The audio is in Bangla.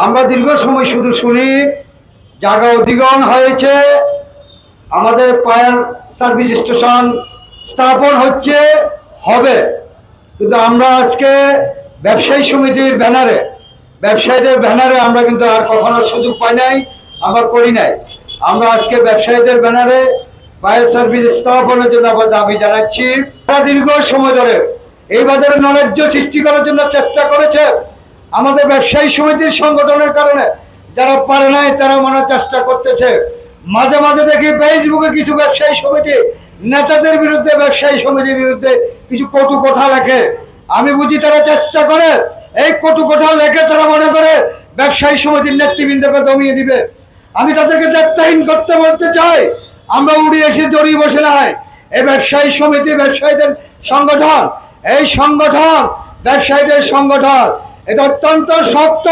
আমরা দীর্ঘ সময় শুধু শুনি জায়গা অধিগ্রহণ হয়েছে, আমাদের ফায়ার সার্ভিস স্টেশন স্থাপন হচ্ছে, হবে। কিন্তু আমরা আজকে ব্যবসায়ী সমিতির ব্যানারে, ব্যবসায়ীদের ব্যানারে আমরা কিন্তু আর কখনো সুযোগ পাই নাই, আমরা করি নাই। আমরা আজকে ব্যবসায়ীদের ব্যানারে ফায়ার সার্ভিস স্থাপনের জন্য আমরা দাবি জানাচ্ছি। তারা দীর্ঘ সময় ধরে এই বাজারে নৈরাজ্য সৃষ্টি করার জন্য চেষ্টা করেছে। আমাদের ব্যবসায়ী সমিতির সংগঠনের কারণে যারা পারে নাই তারা মানার চেষ্টা করতেছে। মাঝে মাঝে দেখি ফেসবুকে কিছু ব্যবসায়ী সমিতি নেতাদের বিরুদ্ধে, ব্যবসায়ী সমিতির বিরুদ্ধে কিছু কটু কথা লেখে। আমি বুঝি তারা চেষ্টা করে এই কটু কথা লেখে, তারা মনে করে ব্যবসায়ী সমিতির নেতৃবৃন্দকে দমিয়ে দিবে। আমি তাদেরকে দায়িত্বহীন করতে বলতে চাই, আমরা উড়ে এসে জড়িয়ে বসে নাই। এই ব্যবসায়ী সমিতি ব্যবসায়ীদের সংগঠন, এই সংগঠন ব্যবসায়ীদের সংগঠন, এটা অত্যন্ত শক্ত